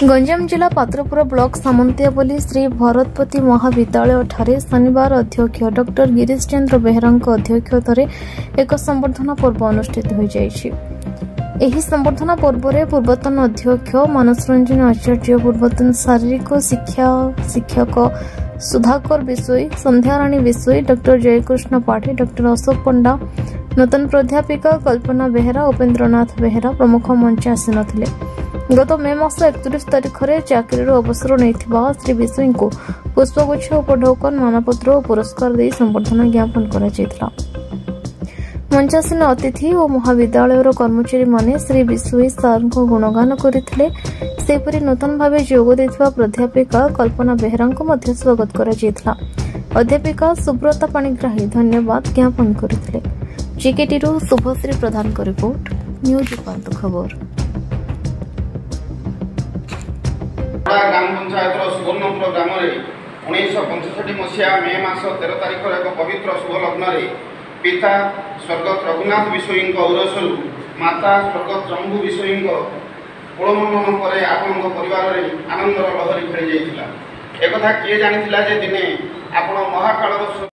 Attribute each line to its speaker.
Speaker 1: गंजाम जिला पात्रपुर ब्लॉक सामंतियापल्ली श्री भरतपति महाविद्यालय ठारे शनिवार अध्यक्ष डॉक्टर गिरीश चंद्र बेहरा अध्यक्षतार एक संबर्धना पर्व अनुष्ठित हो जाएगी। संबर्धना पर्व में पूर्वतन अध्यक्ष मानस रंजन आचार्य, पूर्वतन शारीरिक शिक्षा शिक्षक सुधाकर विशोई, संध्याराणी विशोई, डॉक्टर जयकृष्ण पाठी, डॉक्टर अशोक पंडा, नूतन प्राध्यापिका कल्पना बेहरा, उपेन्द्रनाथ बेहरा प्रमुख मंच आसी नथिले। गत मे मास 31 तारिख में चाकरी अवसर नहीं श्री विशोई को पुष्पगुच्छ, उपढौकन, मानपत्र और पुरस्कार दे संबर्धना ज्ञापन कर मंचासीन अतिथि और महाविद्यालय कर्मचारी माने श्री विशोई सार को गुणगान करते। सेपरी नूतन भाव जोग देथिबा प्राध्यापिका कल्पना बेहरा को स्वागत कर अध्यापिका सुब्रता पाणिग्राही धन्यवाद ज्ञापन करते। जीकेटी शुभश्री प्रधान का रिपोर्ट, न्यूज उपांत खबर।
Speaker 2: ग्राम पंचायत सुवर्णपुर ग्राम में 1965 मसीहा मे मास 13 तारिख एक पवित्र शुभ लग्न पिता स्वर्गत रघुनाथ विशोई औरसरू माता स्वर्गत रंभु विशोई कुलमंडन पर आपण परिवार में आनंदर लहरी खेली जाता। एक किए जानी दिने आपण महाकाल